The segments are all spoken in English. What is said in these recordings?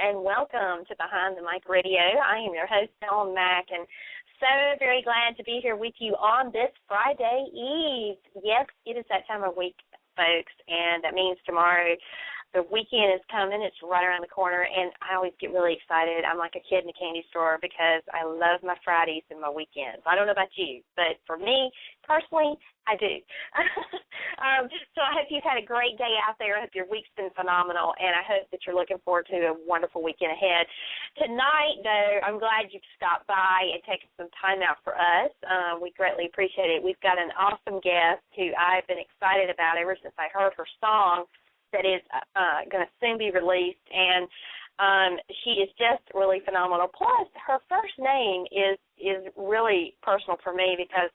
and welcome to Behind the Mic Radio. I am your host, Ellen Mack, and so very glad to be here with you on this Friday Eve. Yes, it is that time of week, folks, and that means tomorrow the weekend is coming. It's right around the corner, and I always get really excited. I'm like a kid in a candy store because I love my Fridays and my weekends. I don't know about you, but for me, personally, I do. So I hope you've had a great day out there. I hope your week's been phenomenal, and I hope that you're looking forward to a wonderful weekend ahead. Tonight, though, I'm glad you've stopped by and taken some time out for us. We greatly appreciate it. We've got an awesome guest who I've been excited about ever since I heard her song that is going to soon be released, and she is just really phenomenal. Plus, her first name is really personal for me because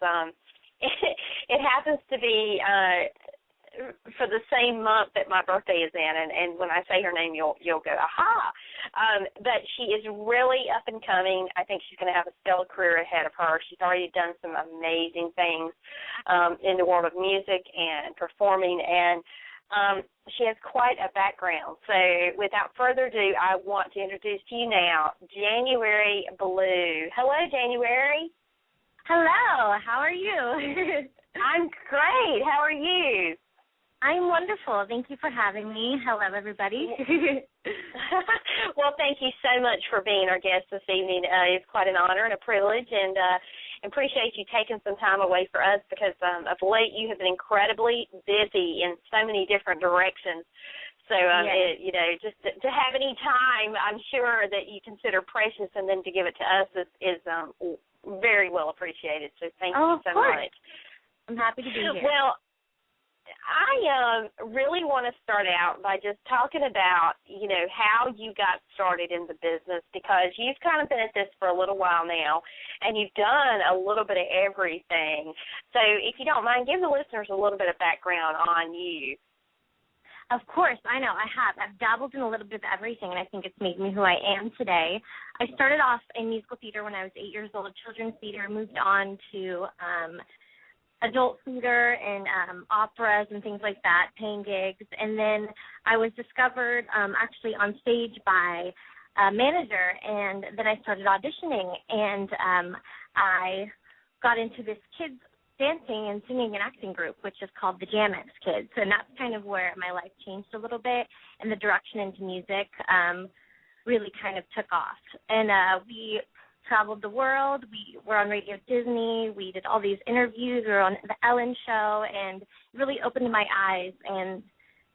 it happens to be for the same month that my birthday is in, and when I say her name, you'll go, aha. But she is really up and coming. I think she's going to have a stellar career ahead of her. She's already done some amazing things in the world of music and performing, and she has quite a background. So without further ado, I want to introduce to you now January Blu. Hello, January. Hello. How are you? I'm great. How are you? I'm wonderful. Thank you for having me. Hello, everybody. Well, thank you so much for being our guest this evening. It's quite an honor and a privilege, and appreciate you taking some time away for us because of late you have been incredibly busy in so many different directions. So, yes. Just to have any time, I'm sure that you consider precious, and then to give it to us is very well appreciated. So thank you so much. I'm happy to be here. Well, I really want to start out by just talking about, how you got started in the business, because you've kind of been at this for a little while now, and you've done a little bit of everything. So if you don't mind, give the listeners a little bit of background on you. Of course, I know, I have. I've dabbled in a little bit of everything, and I think it's made me who I am today. I started off in musical theater when I was 8 years old, children's theater, moved on to adult theater and operas and things like that, paying gigs. And then I was discovered actually on stage by a manager, and then I started auditioning, and I got into this kids dancing and singing and acting group, which is called the Janex Kids. And that's kind of where my life changed a little bit, and the direction into music really kind of took off. And we traveled the world. We were on Radio Disney. We did all these interviews. We were on the Ellen Show, and it really opened my eyes and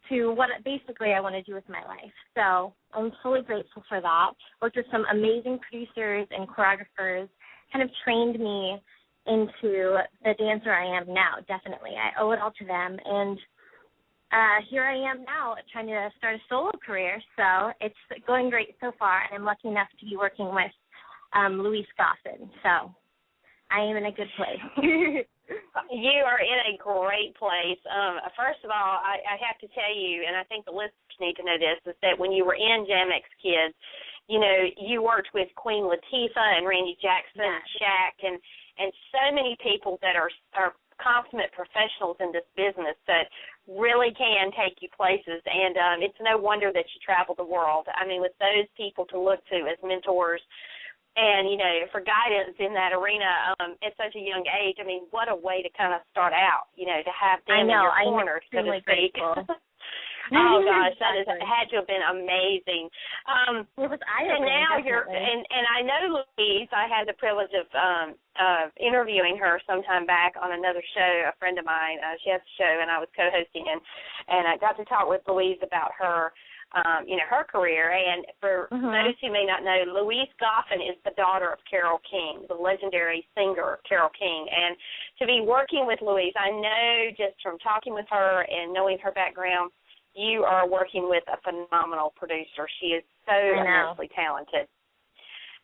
to what basically I want to do with my life. So I'm totally grateful for that. Worked with some amazing producers and choreographers, kind of trained me into the dancer I am now, definitely. I owe it all to them. And here I am now trying to start a solo career. So it's going great so far, and I'm lucky enough to be working with Louise Goffin. So I am in a good place. You are in a great place. First of all, I have to tell you, and I think the listeners need to know this, is that when you were in Janex Kids, you worked with Queen Latifah and Randy Jackson and Shaq and so many people that are consummate professionals in this business that really can take you places. And it's no wonder that you travel the world. I mean, with those people to look to as mentors, and, for guidance in that arena at such a young age, I mean, what a way to kind of start out, to have them in your corner, so to speak. Oh, gosh, that had to have been amazing. It was and now and I know Louise, I had the privilege of interviewing her sometime back on another show, a friend of mine. She has a show, and I was co-hosting, and I got to talk with Louise about her her career. And for those who may not know, Louise Goffin is the daughter of Carole King, the legendary singer Carole King. And to be working with Louise, I know just from talking with her and knowing her background, you are working with a phenomenal producer. She is so immensely talented.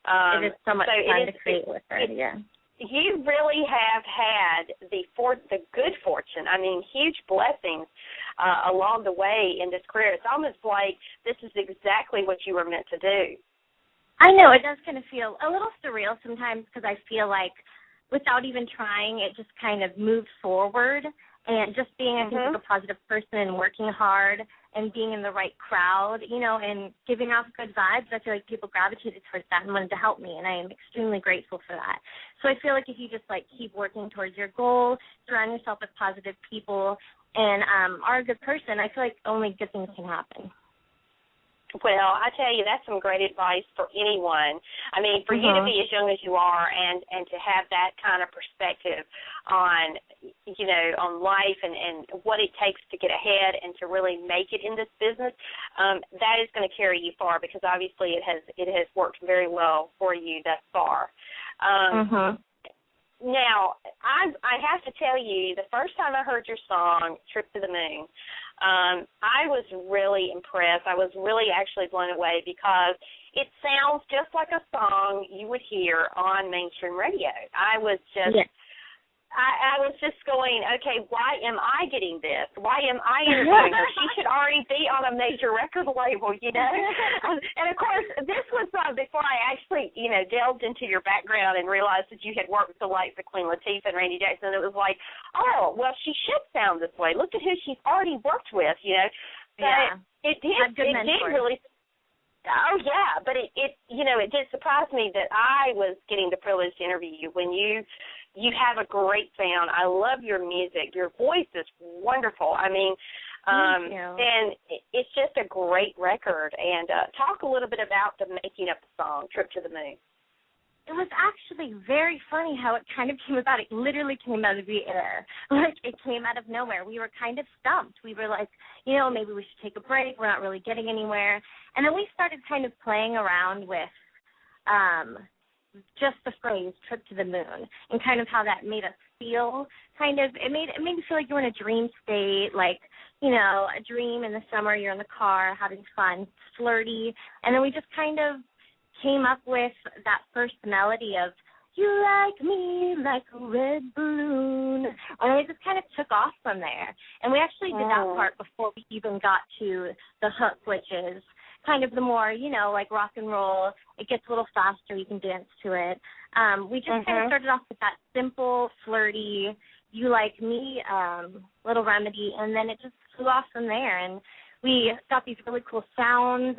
It is so much fun to create with her, You really have had the good fortune, huge blessings along the way in this career. It's almost like this is exactly what you were meant to do. I know. It does kind of feel a little surreal sometimes because I feel like without even trying, it just kind of moves forward. And just being, I think, like a positive person and working hard and being in the right crowd, you know, and giving off good vibes, I feel like people gravitated towards that and wanted to help me, and I am extremely grateful for that. So I feel like if you just, like, keep working towards your goal, surround yourself with positive people, and are a good person, I feel like only good things can happen. Well, I tell you, that's some great advice for anyone. I mean, for you to be as young as you are and to have that kind of perspective on, you know, on life and what it takes to get ahead and to really make it in this business, that is going to carry you far because obviously it has worked very well for you thus far. Now, I have to tell you, the first time I heard your song, Trip to the Moon, I was really impressed. I was really actually blown away because it sounds just like a song you would hear on mainstream radio. I was just... Yes. I was just going, okay, why am I getting this? Why am I interviewing her? She should already be on a major record label, you know? And, of course, this was before I actually, you know, delved into your background and realized that you had worked with the likes of Queen Latifah and Randy Jackson. It was like, oh, well, she should sound this way. Look at who she's already worked with, you know? But it did really... Oh, yeah, but it you know, it did surprise me that I was getting the privilege to interview you when you have a great sound. I love your music. Your voice is wonderful. I mean, and it's just a great record. And talk a little bit about the making of the song, Trip to the Moon. It was actually very funny how it kind of came about. It literally came out of the air. Like, it came out of nowhere. We were kind of stumped. We were like, you know, maybe we should take a break. We're not really getting anywhere. And then we started kind of playing around with just the phrase Trip to the Moon and kind of how that made us feel. Kind of, it made me feel like you were in a dream state, like, you know, a dream in the summer, you're in the car having fun, flirty. And then we just kind of came up with that first melody of "You like me like a red balloon," and we just kind of took off from there. And we actually did that part before we even got to the hook, which is kind of the more, you know, like rock and roll. It gets a little faster. You can dance to it. We just kind of started off with that simple, flirty, "You like me" little remedy, and then it just flew off from there. And we got these really cool sounds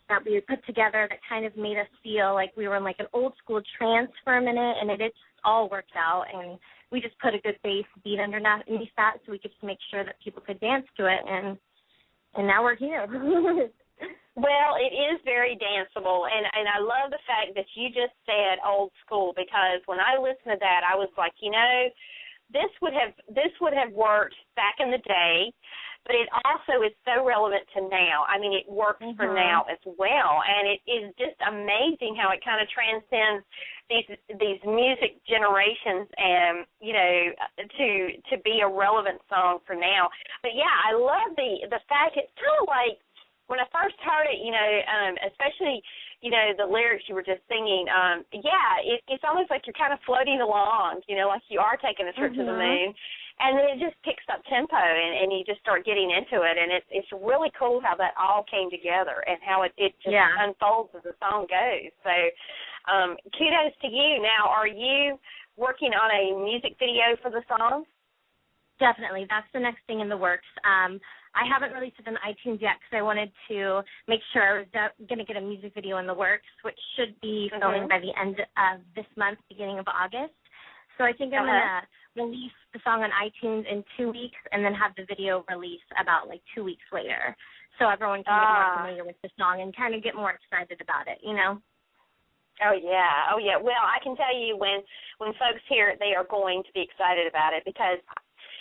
that we put together that kind of made us feel like we were in like an old school trance for a minute, and it just all worked out, and we just put a good bass beat underneath that so we could make sure that people could dance to it, and now we're here. Well, it is very danceable, and I love the fact that you just said old school, because when I listened to that, I was like, you know, this would have worked back in the day, but it also is so relevant to now. I mean, it works for now as well, and it is just amazing how it kind of transcends these music generations, and you know, to be a relevant song for now. But yeah, I love the fact it's kind of like when I first heard it, you know, especially, you know, the lyrics you were just singing. It's almost like you're kind of floating along, you know, like you are taking a trip to the moon. And then it just picks up tempo, and you just start getting into it. And it's really cool how that all came together and how it just unfolds as the song goes. So kudos to you. Now, are you working on a music video for the song? Definitely. That's the next thing in the works. I haven't released it on iTunes yet because I wanted to make sure I was going to get a music video in the works, which should be filming by the end of this month, beginning of August. So I think I'm going to release the song on iTunes in 2 weeks and then have the video release about like 2 weeks later, so everyone can get more familiar with the song and kind of get more excited about it, you know? Oh, yeah. Well, I can tell you when folks hear it, they are going to be excited about it, because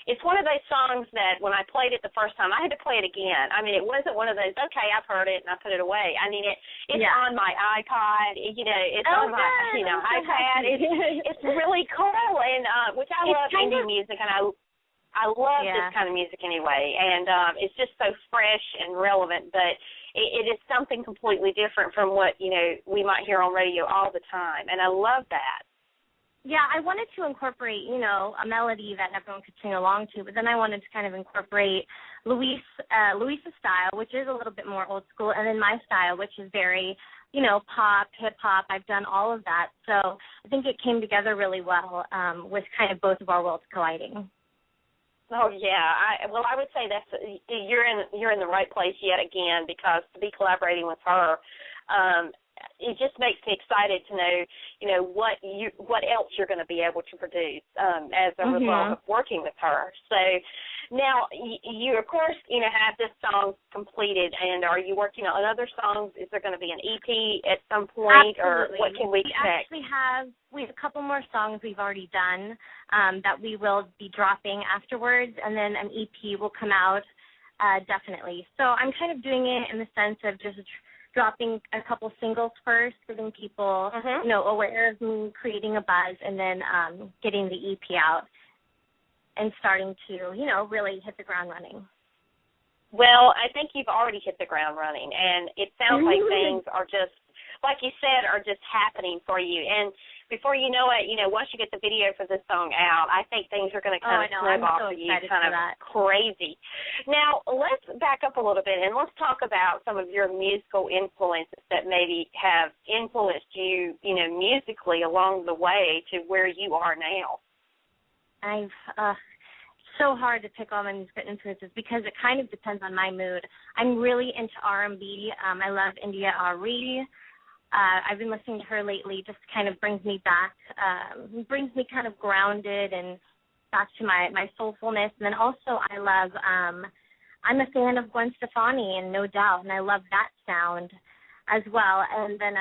it's one of those songs that when I played it the first time, I had to play it again. I mean, it wasn't one of those, okay, I've heard it and I put it away. I mean, it's on my iPod, you know, it's on my, you know, iPad. It's really cool, and which I love indie music, and I love this kind of music anyway. And it's just so fresh and relevant, but it is something completely different from what, you know, we might hear on radio all the time, and I love that. Yeah, I wanted to incorporate, you know, a melody that everyone could sing along to, but then I wanted to kind of incorporate Luis's style, which is a little bit more old school, and then my style, which is very, you know, pop, hip-hop. I've done all of that. So I think it came together really well with kind of both of our worlds colliding. Oh yeah, I would say you're in the right place yet again, because to be collaborating with her, it just makes me excited to know, what else you're going to be able to produce as a result of working with her. So now you of course have this song completed, and are you working on other songs? Is there going to be an EP at some point? Absolutely. Or what can we expect? We have a couple more songs we've already done that we will be dropping afterwards, and then an EP will come out definitely. So I'm kind of doing it in the sense of just dropping a couple singles first, getting people aware of me, creating a buzz, and then getting the EP out and starting to really hit the ground running. Well, I think you've already hit the ground running, and it sounds like things are just, like you said, are just happening for you. And before you know it, once you get the video for this song out, I think things are going to kind of snowball for you, kind of crazy. Now, let's back up a little bit, and let's talk about some of your musical influences that maybe have influenced you, musically along the way to where you are now. So hard to pick all my musical influences because it kind of depends on my mood. I'm really into R&B. I love India Arie. I've been listening to her lately. Just kind of brings me back, brings me kind of grounded and back to my soulfulness. And then also I love, I'm a fan of Gwen Stefani and No Doubt, and I love that sound as well. And then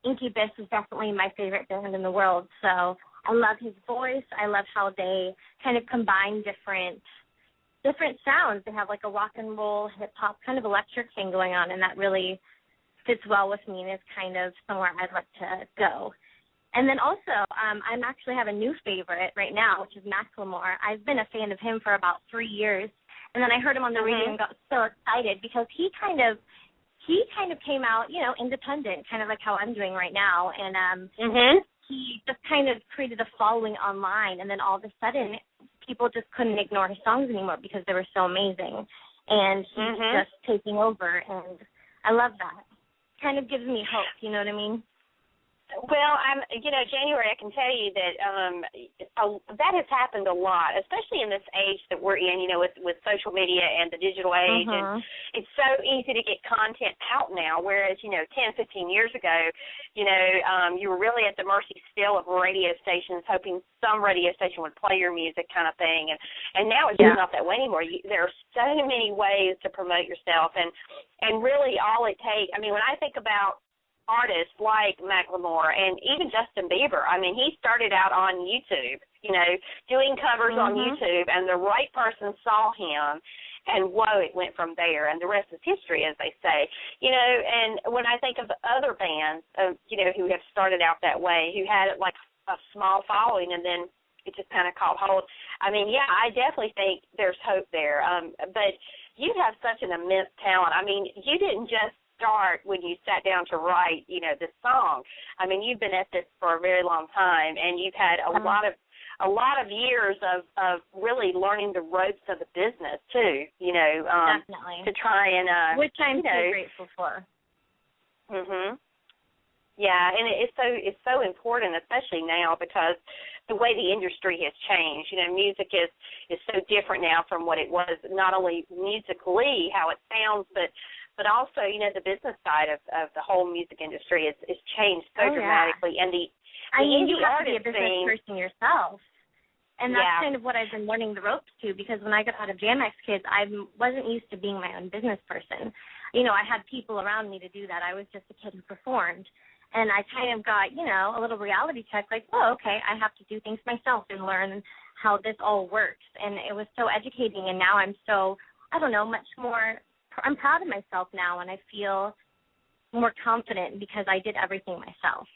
Incubus is definitely my favorite band in the world. So I love his voice. I love how they kind of combine different sounds. They have like a rock and roll, hip hop, kind of electric thing going on, and that really fits well with me and is kind of somewhere I'd like to go. And then also, I'm actually have a new favorite right now, which is Macklemore. I've been a fan of him for about 3 years, and then I heard him on the radio and got so excited because he kind of came out, independent, kind of like how I'm doing right now, and he just kind of created a following online, and then all of a sudden people just couldn't ignore his songs anymore because they were so amazing, and he's just taking over, and I love that. Kind of gives me hope, you know what I mean? Well, January, I can tell you that that has happened a lot, especially in this age that we're in, with social media and the digital age. And it's so easy to get content out now, whereas, 10, 15 years ago, you were really at the mercy still of radio stations, hoping some radio station would play your music kind of thing. And now it's just not that way anymore. There are so many ways to promote yourself. And really all it takes, when I think about artists like Macklemore and even Justin Bieber. He started out on YouTube, doing covers on YouTube, and the right person saw him, and whoa, it went from there, and the rest is history, as they say. And when I think of other bands, who have started out that way, who had like a small following, and then it just kind of caught hold. I definitely think there's hope there. But you have such an immense talent. You didn't just start when you sat down to write, this song. You've been at this for a very long time, and you've had a lot of years of really learning the ropes of the business too. Definitely. To try and which I'm so grateful for. Yeah, and it's so important, especially now, because the way the industry has changed. Music is so different now from what it was, not only musically, how it sounds, but also, the business side of the whole music industry is changed so dramatically. And the indie you have to be artist a business person yourself. And that's kind of what I've been learning the ropes to, because when I got out of Jam X Kids, I wasn't used to being my own business person. I had people around me to do that. I was just a kid who performed. And I kind of got, a little reality check, like, oh, okay, I have to do things myself and learn how this all works. And it was so educating, and now I'm so, much more, I'm proud of myself now, and I feel more confident because I did everything myself.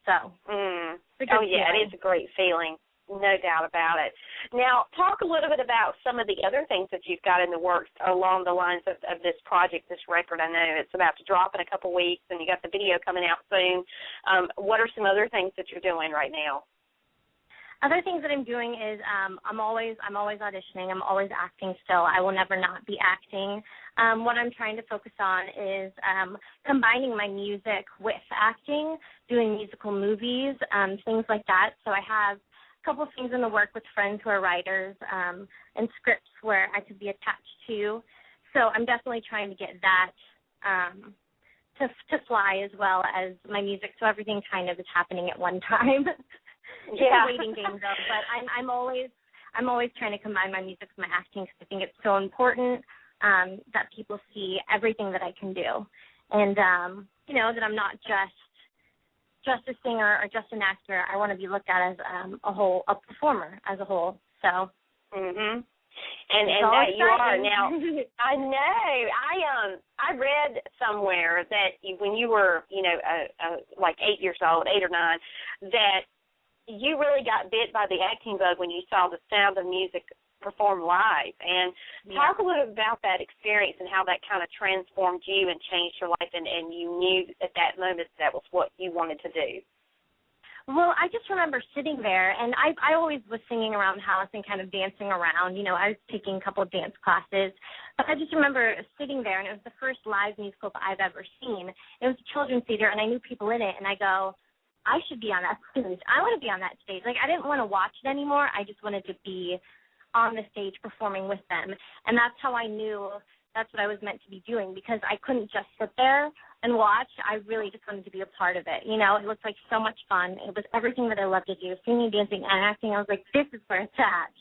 So, it is a great feeling. No doubt about it. Now, talk a little bit about some of the other things that you've got in the works along the lines of this project, this record. I know it's about to drop in a couple weeks, and you got the video coming out soon. What are some other things that you're doing right now? Other things that I'm doing is I'm always auditioning. I'm always acting still. I will never not be acting. What I'm trying to focus on is combining my music with acting, doing musical movies, things like that. So I have couple things in the work with friends who are writers, and scripts where I could be attached to. So I'm definitely trying to get that to fly as well as my music. So everything kind of is happening at one time. It's a waiting game though, but I'm always trying to combine my music with my acting because I think it's so important that people see everything that I can do, and that I'm not just a singer or just an actor. I want to be looked at as a performer as a whole. So. Mhm. And that you are now. I know. I read somewhere that when you were, like 8 years old, 8 or 9, that you really got bit by the acting bug when you saw The Sound of Music perform live. And talk a little about that experience and how that kind of transformed you and changed your life, and you knew at that moment that was what you wanted to do. Well, I just remember sitting there, and I always was singing around the house and kind of dancing around. I was taking a couple of dance classes. But I just remember sitting there, and it was the first live musical that I've ever seen. It was a children's theater, and I knew people in it, and I go, I should be on that stage. I want to be on that stage. Like, I didn't want to watch it anymore. I just wanted to be on the stage performing with them. And that's how I knew that's what I was meant to be doing, because I couldn't just sit there and watch. I really just wanted to be a part of it. It looked like so much fun. It was everything that I love to do, singing, dancing, and acting. I was like, this is where it's at, I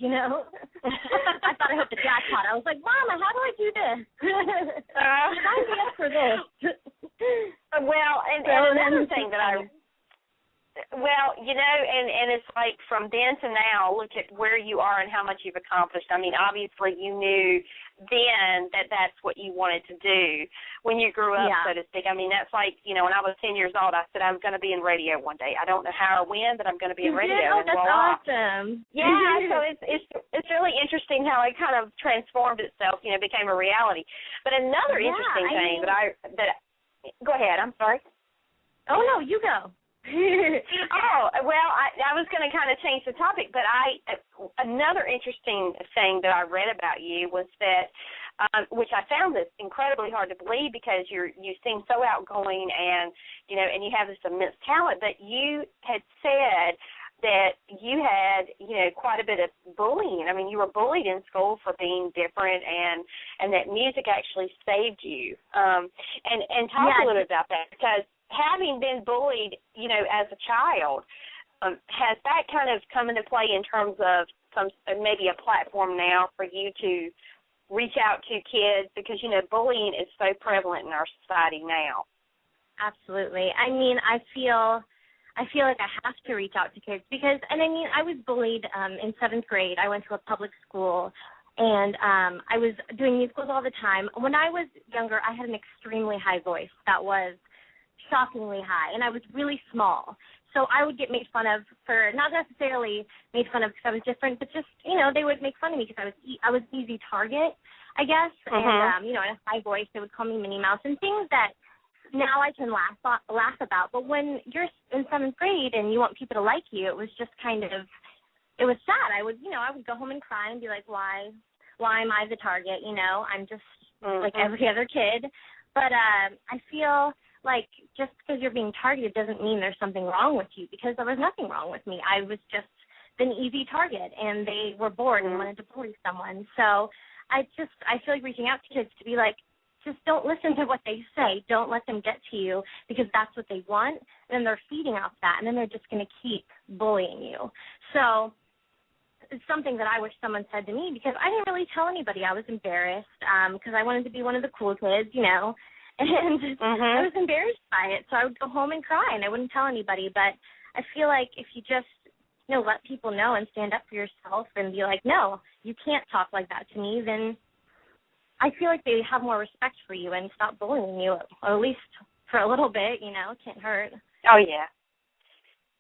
thought I hit the jackpot. I was like, Mama, how do I do this? Sign me up for this. Well, and another thing that and it's like from then to now, look at where you are and how much you've accomplished. I mean, obviously you knew then that that's what you wanted to do when you grew up, so to speak. I mean, that's like, when I was 10 years old, I said I was going to be in radio one day. I don't know how or when, but I'm going to be in radio. Oh, that's awesome. Yeah, so it's really interesting how it kind of transformed itself, became a reality. But another interesting thing go ahead, I'm sorry. Oh, no, you go. I was going to kind of change the topic, but another interesting thing that I read about you was that, which I found this incredibly hard to believe, because you seem so outgoing and you have this immense talent, but you had said that you had, quite a bit of bullying. I mean, you were bullied in school for being different, and that music actually saved you. And talk a little bit about that, because having been bullied, as a child, has that kind of come into play in terms of maybe a platform now for you to reach out to kids, because, bullying is so prevalent in our society now? Absolutely. I mean, I feel like I have to reach out to kids because, I was bullied in 7th grade. I went to a public school, and I was doing musicals all the time. When I was younger, I had an extremely high voice that was shockingly high, and I was really small. So I would get made fun of for, not necessarily made fun of because I was different, but just, they would make fun of me because I was an easy target, I guess. And, in a high voice, they would call me Minnie Mouse and things that now I can laugh about. But when you're in 7th grade and you want people to like you, it was just kind of, it was sad. I would go home and cry and be like, why am I the target? I'm just like every other kid. But I feel like just because you're being targeted doesn't mean there's something wrong with you, because there was nothing wrong with me. I was just an easy target, and they were bored and wanted to bully someone. So I feel like reaching out to kids to be like, just don't listen to what they say. Don't let them get to you, because that's what they want, and then they're feeding off that, and then they're just going to keep bullying you. So it's something that I wish someone said to me, because I didn't really tell anybody. I was embarrassed because I wanted to be one of the cool kids, and I was embarrassed by it. So I would go home and cry, and I wouldn't tell anybody. But I feel like if you just, let people know and stand up for yourself and be like, no, you can't talk like that to me, then I feel like they have more respect for you and stop bullying you, or at least for a little bit, it can't hurt. Oh, yeah.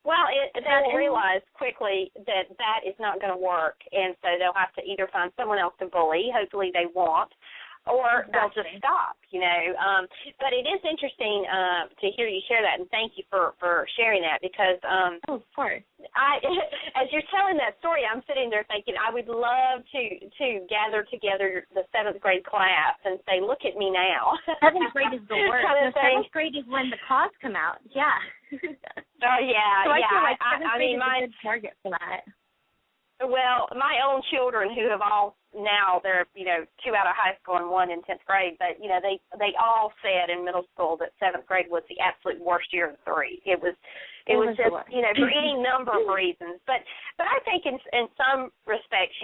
Well, they'll realize quickly that is not going to work, and so they'll have to either find someone else to bully, hopefully they won't, or they'll just stop, But it is interesting to hear you share that, and thank you for sharing that, because of course. As you're telling that story, I'm sitting there thinking I would love to gather together the 7th grade class and say, look at me now. 7th grade is the worst. Kind of 7th grade is when the claws come out. Yeah. Oh, yeah, so yeah. I feel like 7th grade is a good target for that. Well, my own children who have all now they're 2 out of high school and 1 in 10th grade, but they all said in middle school that 7th grade was the absolute worst year of the 3. It was just for any number of reasons, but I think in some respects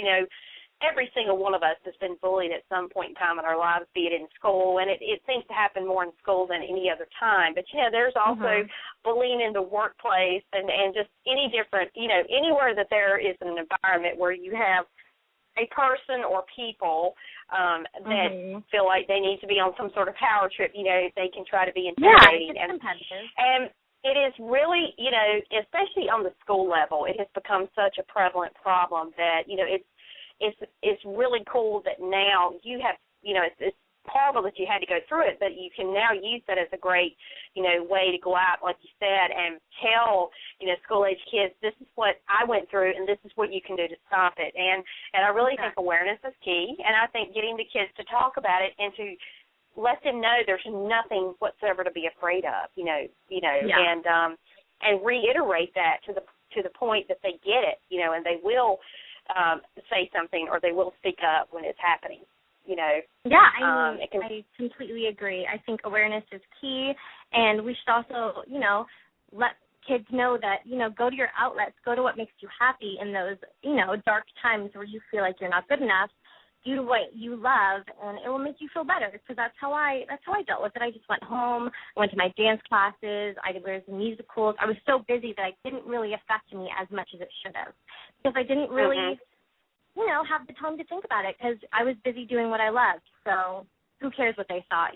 every single one of us has been bullied at some point in time in our lives, be it in school, and it seems to happen more in school than any other time. But, there's also bullying in the workplace and just any different, anywhere that there is an environment where you have a person or people that feel like they need to be on some sort of power trip, they can try to be intimidating. Yeah, it's competitive. And it is really, especially on the school level, it has become such a prevalent problem that, it's really cool that now you have, it's horrible that you had to go through it, but you can now use that as a great, way to go out, like you said, and tell, school-age kids, this is what I went through, and this is what you can do to stop it. And I really think awareness is key, and I think getting the kids to talk about it and to let them know there's nothing whatsoever to be afraid of, and reiterate that to the point that they get it, and they will say something or they will speak up when it's happening, Yeah, I completely agree. I think awareness is key, and we should also, let kids know that, go to your outlets, go to what makes you happy in those, dark times where you feel like you're not good enough. Do what you love, and it will make you feel better. Because that's how I dealt with it. I just went home, went to my dance classes, I did the musicals. I was so busy that it didn't really affect me as much as it should have, because I didn't really, have the time to think about it because I was busy doing what I loved. So who cares what they thought,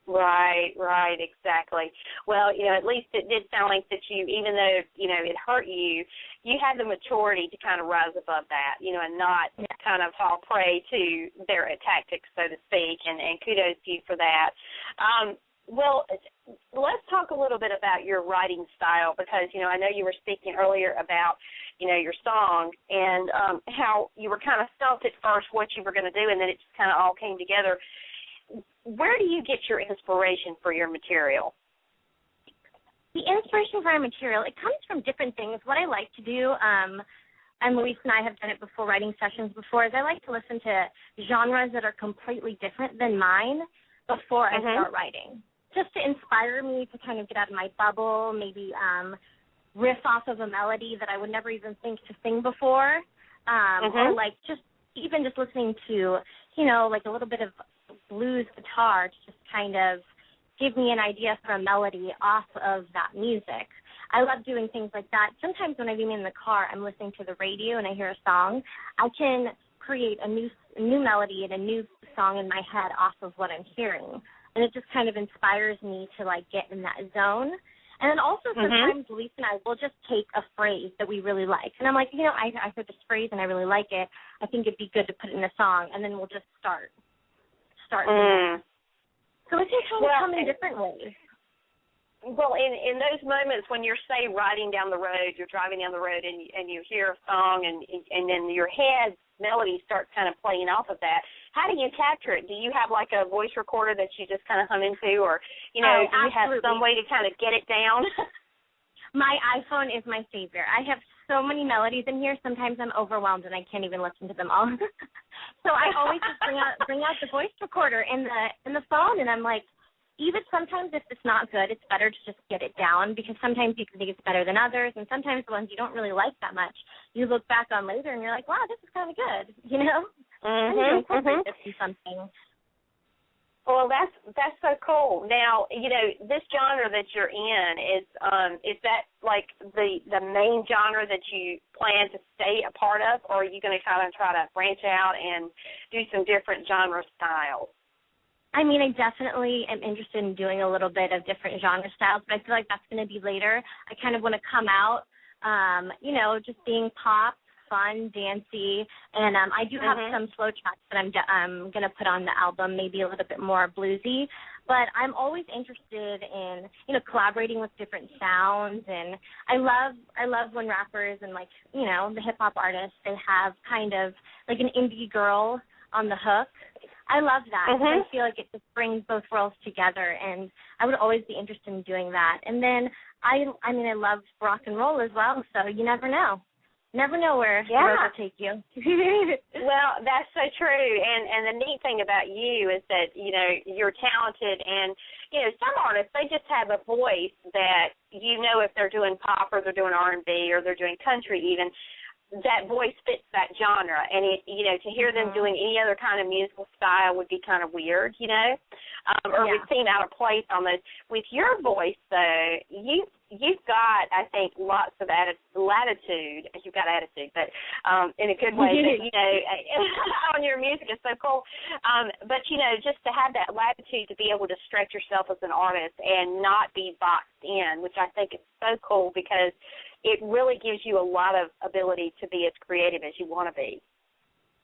Right, exactly. Well, at least it did sound like that you, even though, it hurt you, you had the maturity to kind of rise above that, and not kind of fall prey to their tactics, so to speak, and kudos to you for that. Well, let's talk a little bit about your writing style because, I know you were speaking earlier about, your song and how you were kind of stumped at first what you were going to do, and then it just kind of all came together. Where do you get your inspiration for your material? The inspiration for my material, it comes from different things. What I like to do, and Luis and I have done it before, writing sessions before, is I like to listen to genres that are completely different than mine before I start writing, just to inspire me to kind of get out of my bubble, maybe riff off of a melody that I would never even think to sing before, or like just listening to, like a little bit of blues guitar to just kind of give me an idea for a melody off of that music. I love doing things like that. Sometimes when I'm in the car, I'm listening to the radio and I hear a song, I can create a new melody and a new song in my head off of what I'm hearing. And it just kind of inspires me to, like, get in that zone. And then also sometimes Luis and I will just take a phrase that we really like. And I'm like, I heard this phrase and I really like it. I think it'd be good to put it in a song. And then we'll just start. So it can kind of come in different ways. Well, in those moments when you're, say, riding down the road, you're driving down the road and you hear a song and then your head melody starts kind of playing off of that, how do you capture it? Do you have like a voice recorder that you just kind of hum into, or, do you have some way to kind of get it down? My iPhone is my savior. I have so many melodies in here. Sometimes I'm overwhelmed and I can't even listen to them all. So I always just bring out the voice recorder in the phone, and I'm like, even sometimes if it's not good, it's better to just get it down, because sometimes you can think it's better than others, and sometimes the ones you don't really like that much, you look back on later and you're like, wow, this is kind of good, And you incorporate this in something. Well, that's so cool. Now, this genre that you're in is that like the main genre that you plan to stay a part of, or are you going to kind of try to branch out and do some different genre styles? I mean, I definitely am interested in doing a little bit of different genre styles, but I feel like that's going to be later. I kind of want to come out, just being pop, fun, dancey, and I do have some slow tracks that I'm going to put on the album, maybe a little bit more bluesy, but I'm always interested in, collaborating with different sounds, and I love when rappers and, like, the hip-hop artists, they have kind of like an indie girl on the hook. I love that. I feel like it just brings both worlds together, and I would always be interested in doing that. And then I love rock and roll as well, so you never know. never know where the road will take you. Well, that's so true. And the neat thing about you is that, you know, you're talented, and, you know, some artists, they just have a voice that, you know, if they're doing pop or they're doing R&B or they're doing country even, that voice fits that genre, and it, you know, to hear them doing any other kind of musical style would be kind of weird, you know, or would seem out of place almost. With your voice, though, you've got, I think, lots of latitude. You've got attitude, but in a good way. But, you know, on your music is so cool. But you know, just to have that latitude to be able to stretch yourself as an artist and not be boxed in, which I think is so cool because it really gives you a lot of ability to be as creative as you want to be.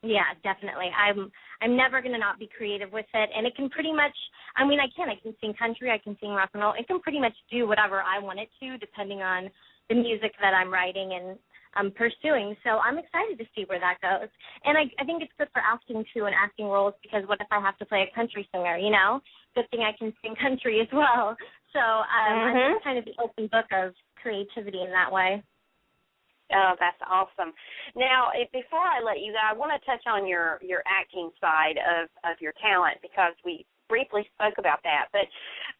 Yeah, definitely. I'm never going to not be creative with it, and it can pretty much, I mean, I can sing country, I can sing rock and roll. It can pretty much do whatever I want it to, depending on the music that I'm writing and pursuing. So I'm excited to see where that goes. And I think it's good for acting, too, and acting roles, because what if I have to play a country singer, you know? Good thing I can sing country as well. So I'm just kind of the open book of creativity in that way. Oh, that's awesome. Now, before I let you go, I want to touch on your acting side of your talent, because we briefly spoke about that. But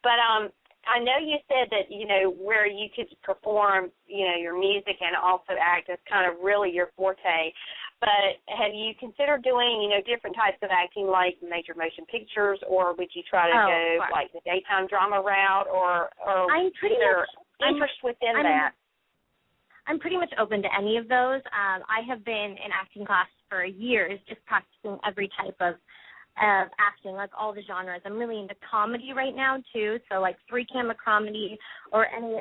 I know you said that, you know, where you could perform, you know, your music and also act is kind of really your forte. But have you considered doing, you know, different types of acting like major motion pictures, or would you try to go like the daytime drama route, or I'm pretty much interest within that? I'm pretty much open to any of those. I have been in acting class for years, just practicing every type of acting, like all the genres. I'm really into comedy right now, too, so like three-camera comedy or any,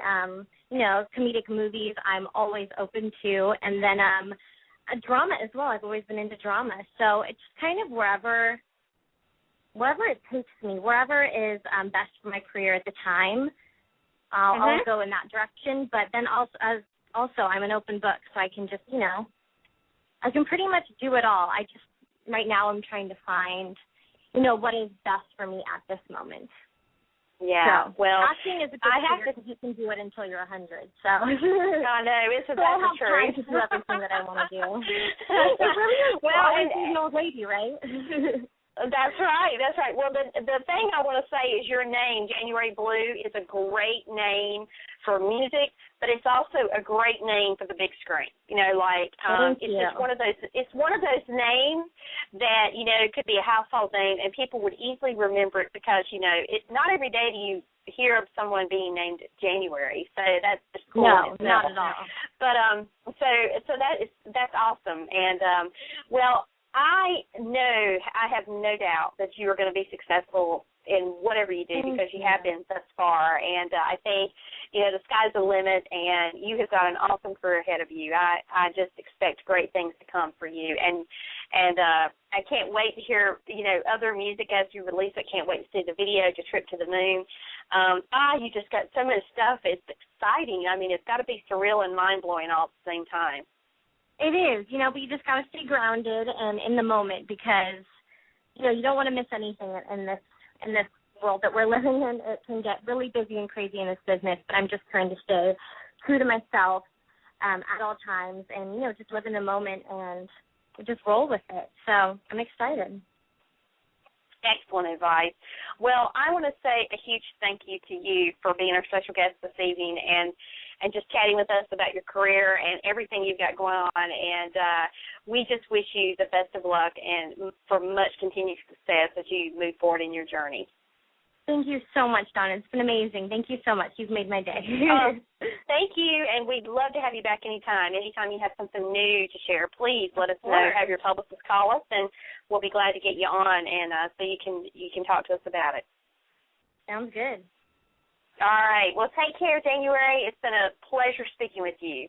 you know, comedic movies I'm always open to. And then drama as well. I've always been into drama. So it's kind of wherever it takes me, wherever is best for my career at the time, I'll go in that direction. But then also, I'm an open book, so I can just, you know, I can pretty much do it all. I just, right now, I'm trying to find, you know, what is best for me at this moment. Yeah, so, well, acting is a good career because you can do it until you're 100. So I know, isn't that the truth? I have time to do everything that I want to do. It really is. Well, I'm an old lady, right? That's right. That's right. Well, the thing I want to say is your name, January Blu, is a great name for music, but it's also a great name for the big screen. You know, like just one of those. It's one of those names that, you know, could be a household name, and people would easily remember it because, you know, it's not every day do you hear of someone being named January. So that's just cool. No, not at all. But so that's awesome. And well, I have no doubt that you are going to be successful in whatever you do because you have been thus far. And I think, you know, the sky's the limit, and you have got an awesome career ahead of you. I just expect great things to come for you. And I can't wait to hear, you know, other music as you release it. Can't wait to see the video to Trip to the Moon. You just got so much stuff. It's exciting. I mean, it's got to be surreal and mind-blowing all at the same time. It is, you know, but you just got to stay grounded and in the moment because, you know, you don't want to miss anything in this world that we're living in. It can get really busy and crazy in this business, but I'm just trying to stay true to myself at all times and, you know, just live in the moment and just roll with it. So I'm excited. Excellent advice. Well, I want to say a huge thank you to you for being our special guest this evening and just chatting with us about your career and everything you've got going on. And we just wish you the best of luck and for much continued success as you move forward in your journey. Thank you so much, Donna. It's been amazing. Thank you so much. You've made my day. Thank you, and we'd love to have you back anytime. Anytime you have something new to share, please let us know. Have your publicist call us, and we'll be glad to get you on, and so you can talk to us about it. Sounds good. All right. Well, take care, January. It's been a pleasure speaking with you.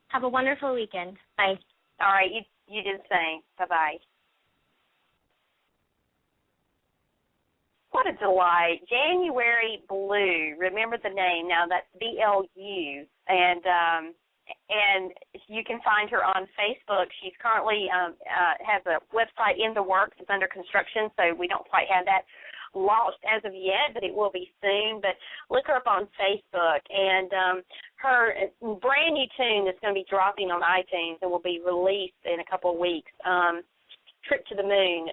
Have a wonderful weekend. Bye. All right. You do the same. Bye-bye. What a delight. January Blu. Remember the name. Now, that's BLU. And you can find her on Facebook. She's currently has a website in the works. It's under construction, so we don't quite have that launched as of yet, but it will be soon. But look her up on Facebook. And her brand new tune that's going to be dropping on iTunes and will be released in a couple of weeks. Trip to the Moon.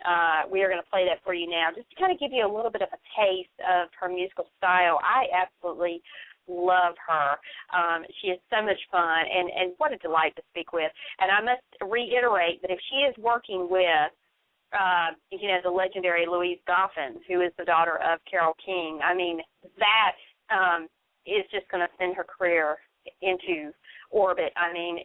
We are going to play that for you now, just to kind of give you a little bit of a taste of her musical style. I absolutely love her. She is so much fun, and what a delight to speak with. And I must reiterate that if she is working with, the legendary Louise Goffin, who is the daughter of Carole King, I mean, that is just going to send her career into orbit. I mean,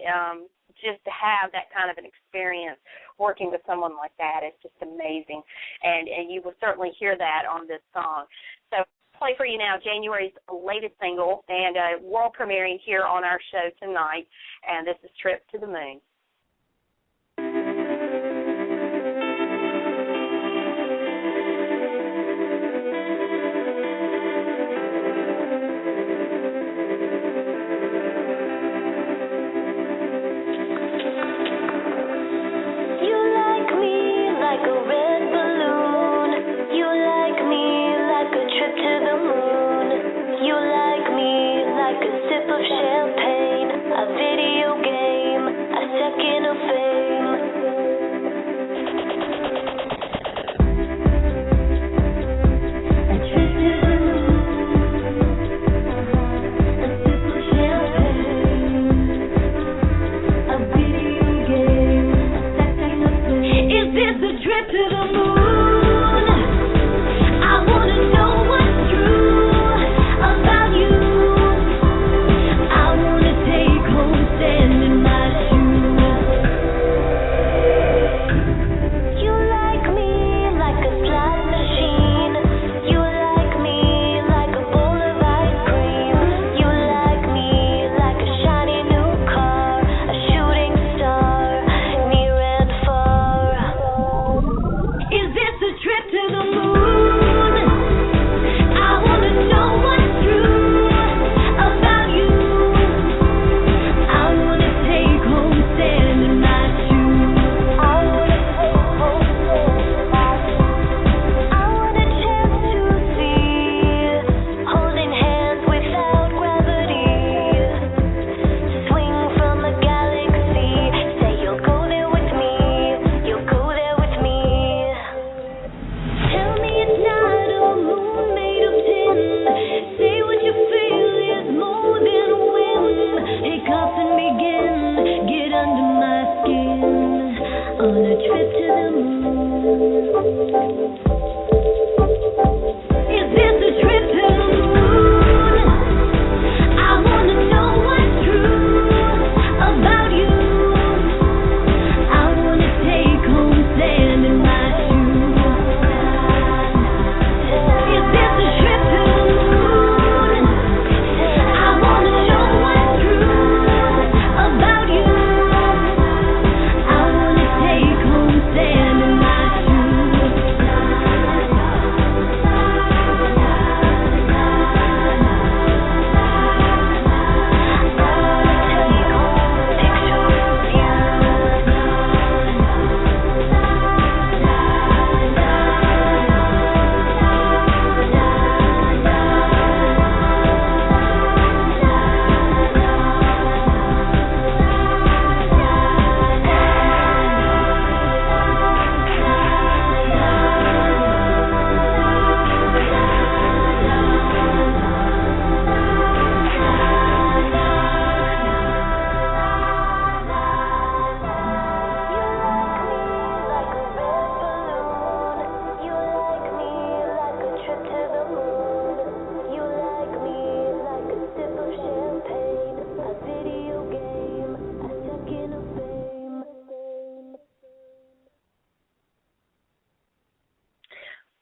just to have that kind of an experience working with someone like that is just amazing. And you will certainly hear that on this song. So play for you now January's latest single, and world premiering here on our show tonight, and this is Trip to the Moon. Champagne, a video game, a second of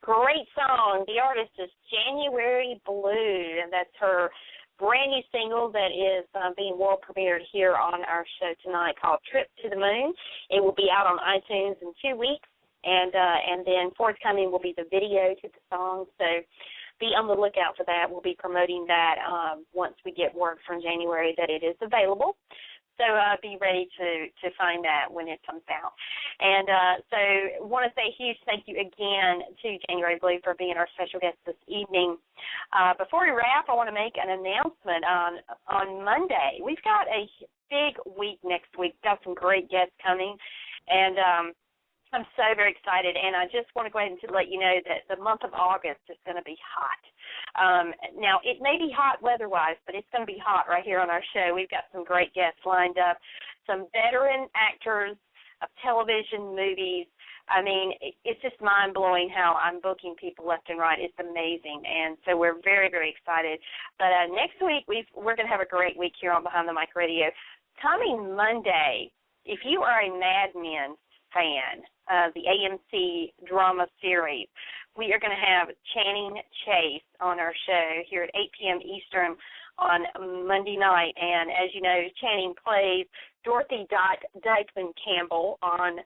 Great song. The artist is January Blu, and that's her brand new single that is being world premiered here on our show tonight called Trip to the Moon. It will be out on iTunes in 2 weeks, and then forthcoming will be the video to the song. So be on the lookout for that. We'll be promoting that once we get word from January that it is available. So be ready to find that when it comes out. And so I want to say a huge thank you again to January Blu for being our special guest this evening. Before we wrap, I want to make an announcement on Monday. We've got a big week next week. We've got some great guests coming, and I'm so very excited, and I just want to go ahead and to let you know that the month of August is going to be hot. Now, it may be hot weather-wise, but it's going to be hot right here on our show. We've got some great guests lined up, some veteran actors of television, movies. I mean, it's just mind-blowing how I'm booking people left and right. It's amazing, and so we're very, very excited. But next week, we're going to have a great week here on Behind the Mic Radio. Coming Monday, if you are a Mad Men fan, the AMC drama series, we are going to have Channing Chase on our show here at 8 p.m. Eastern on Monday night. And as you know, Channing plays Dorothy Dykeman Campbell on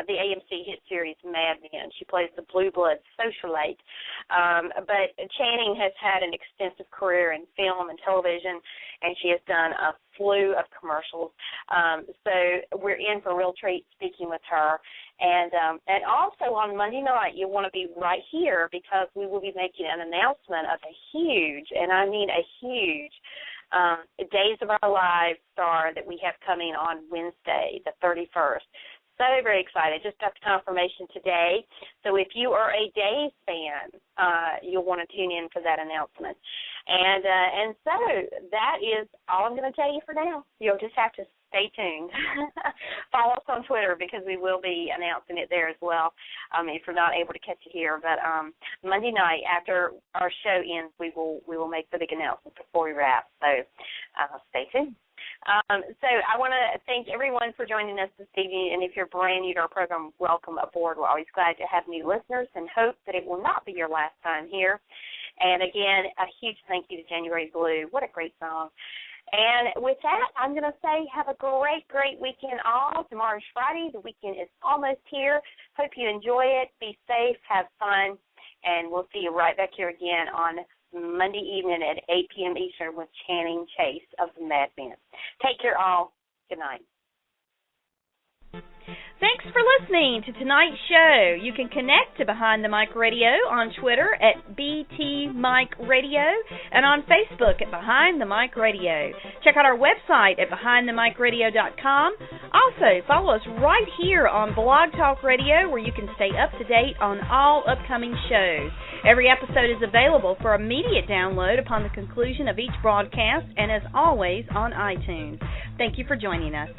the AMC hit series Mad Men. She plays the blue blood socialite. But Channing has had an extensive career in film and television, and she has done a slew of commercials. So we're in for a real treat speaking with her. And also on Monday night, you'll want to be right here because we will be making an announcement of a huge, and I mean a huge, Days of Our Lives star that we have coming on Wednesday, the 31st. So very excited. Just got the confirmation today. So if you are a Days fan, you'll want to tune in for that announcement. And so that is all I'm going to tell you for now. You'll just have to stay tuned. Follow us on Twitter because we will be announcing it there as well if you're not able to catch it here. But Monday night after our show ends, we will make the big announcement before we wrap. So stay tuned. So I want to thank everyone for joining us this evening, and if you're brand new to our program, welcome aboard. We're always glad to have new listeners and hope that it will not be your last time here. And again, a huge thank you to January Blu. What a great song. And with that, I'm going to say have a great, great weekend all. Tomorrow's Friday. The weekend is almost here. Hope you enjoy it. Be safe. Have fun. And we'll see you right back here again on Monday evening at 8 p.m. Eastern with Channing Chase of the Mad Men. Take care all. Good night. Thanks for listening to tonight's show. You can connect to Behind the Mic Radio on Twitter at BT Mic Radio and on Facebook at Behind the Mic Radio. Check out our website at BehindTheMicRadio.com. Also, follow us right here on Blog Talk Radio where you can stay up to date on all upcoming shows. Every episode is available for immediate download upon the conclusion of each broadcast and as always on iTunes. Thank you for joining us.